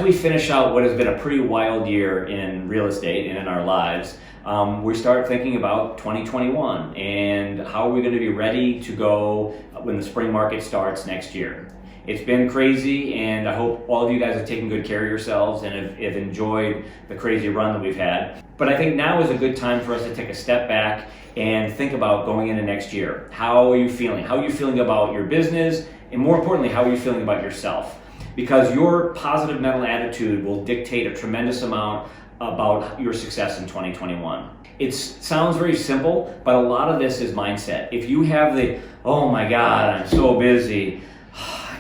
as we finish out what has been a pretty wild year in real estate and in our lives, we start thinking about 2021 and how are we going to be ready to go when the spring market starts next year. It's been crazy, and I hope all of you guys have taken good care of yourselves and have enjoyed the crazy run that we've had. But I think now is a good time for us to take a step back and think about going into next year. How are you feeling? How are you feeling about your business? And more importantly, how are you feeling about yourself? Because your positive mental attitude will dictate a tremendous amount about your success in 2021. It sounds very simple, but a lot of this is mindset. If you have oh my God, I'm so busy,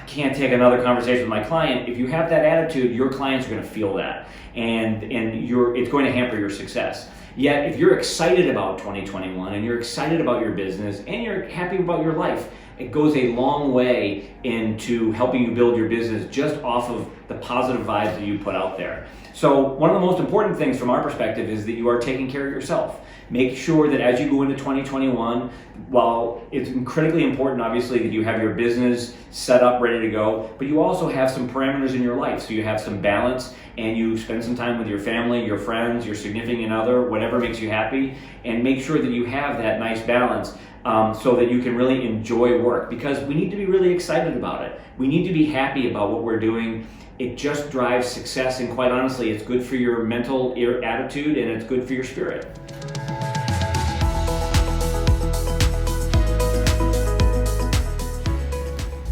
can't take another conversation with my client. If you have that attitude, your clients are going to feel that, and it's going to hamper your success. Yet, if you're excited about 2021 and you're excited about your business and you're happy about your life, it goes a long way into helping you build your business just off of the positive vibes that you put out there. So one of the most important things from our perspective is that you are taking care of yourself. Make sure that as you go into 2021, while it's critically important, obviously, that you have your business set up, ready to go, but you also have some parameters in your life. So you have some balance and you spend some time with your family, your friends, your significant other, whatever makes you happy, and make sure that you have that nice balance so that you can really enjoy work, because we need to be really excited about it. We need to be happy about what we're doing. It just drives success, and quite honestly, it's good for your mental attitude and it's good for your spirit.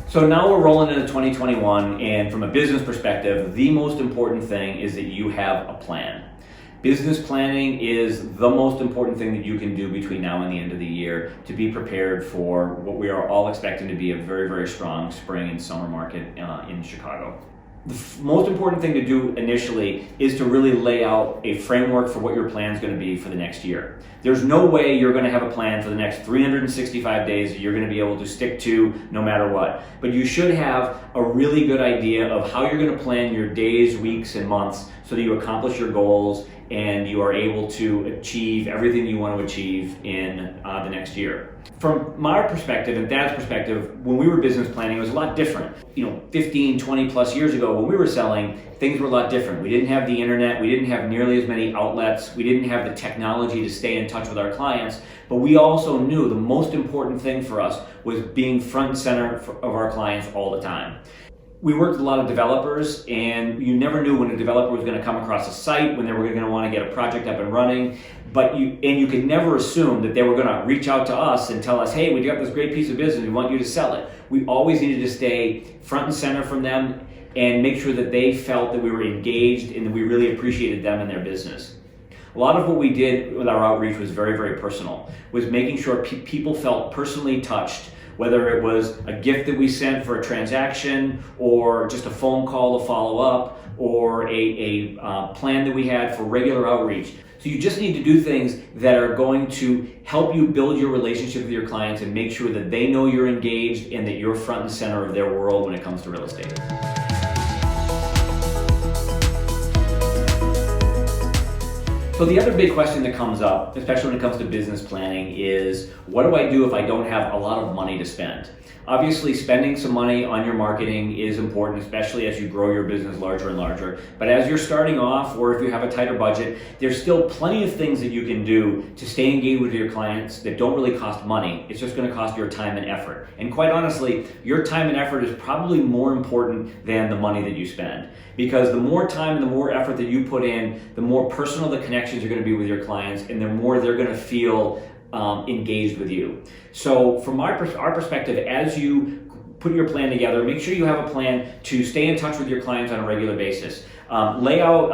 So now we're rolling into 2021, and from a business perspective, the most important thing is that you have a plan. Business planning is the most important thing that you can do between now and the end of the year to be prepared for what we are all expecting to be a very, very strong spring and summer market in Chicago. The most important thing to do initially is to really lay out a framework for what your plan is going to be for the next year. There's no way you're going to have a plan for the next 365 days that you're going to be able to stick to no matter what. But you should have a really good idea of how you're going to plan your days, weeks, and months so that you accomplish your goals and you are able to achieve everything you want to achieve in the next year. From my perspective and Dad's perspective, when we were business planning, it was a lot different. 15, 20 plus years ago, when we were selling, things were a lot different. We didn't have the internet, we didn't have nearly as many outlets, we didn't have the technology to stay in touch with our clients, but we also knew the most important thing for us was being front and center of our clients all the time. We worked with a lot of developers, and you never knew when a developer was going to come across a site, when they were going to want to get a project up and running, but you could never assume that they were going to reach out to us and tell us, hey, we got this great piece of business, we want you to sell it. We always needed to stay front and center from them and make sure that they felt that we were engaged and that we really appreciated them and their business. A lot of what we did with our outreach was very, very personal, was making sure people felt personally touched, whether it was a gift that we sent for a transaction or just a phone call to follow up or a plan that we had for regular outreach. So you just need to do things that are going to help you build your relationship with your clients and make sure that they know you're engaged and that you're front and center of their world when it comes to real estate. So the other big question that comes up, especially when it comes to business planning, is what do I do if I don't have a lot of money to spend? Obviously, spending some money on your marketing is important, especially as you grow your business larger and larger. But as you're starting off, or if you have a tighter budget, there's still plenty of things that you can do to stay engaged with your clients that don't really cost money. It's just going to cost your time and effort. And quite honestly, your time and effort is probably more important than the money that you spend. Because the more time and the more effort that you put in, the more personal the connections are going to be with your clients, and the more they're going to feel engaged with you. So from our perspective, as you put your plan together, make sure you have a plan to stay in touch with your clients on a regular basis. Lay out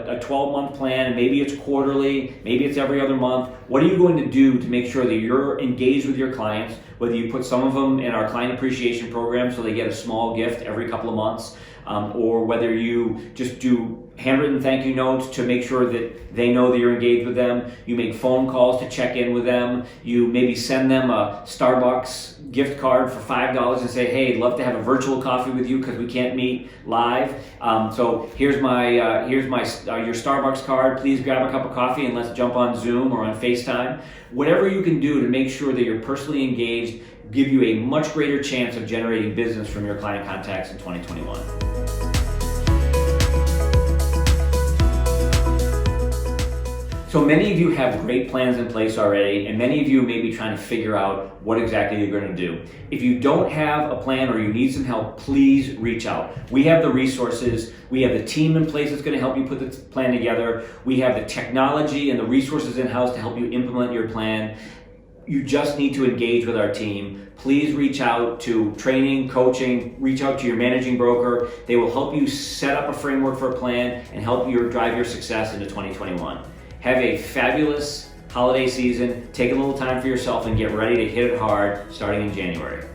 a 12-month plan, and maybe it's quarterly, maybe it's every other month. What are you going to do to make sure that you're engaged with your clients, whether you put some of them in our client appreciation program so they get a small gift every couple of months, or whether you just do handwritten thank you notes to make sure that they know that you're engaged with them. You make phone calls to check in with them. You maybe send them a Starbucks gift card for $5 and say, hey, I'd love to have a virtual coffee with you because we can't meet live. So here's your Starbucks card. Please grab a cup of coffee and let's jump on Zoom or on FaceTime. Whatever you can do to make sure that you're personally engaged, give you a much greater chance of generating business from your client contacts in 2021. So many of you have great plans in place already, and many of you may be trying to figure out what exactly you're going to do. If you don't have a plan or you need some help, please reach out. We have the resources. We have the team in place that's going to help you put the plan together. We have the technology and the resources in-house to help you implement your plan. You just need to engage with our team. Please reach out to training, coaching, reach out to your managing broker. They will help you set up a framework for a plan and help you drive your success into 2021. Have a fabulous holiday season. Take a little time for yourself and get ready to hit it hard starting in January.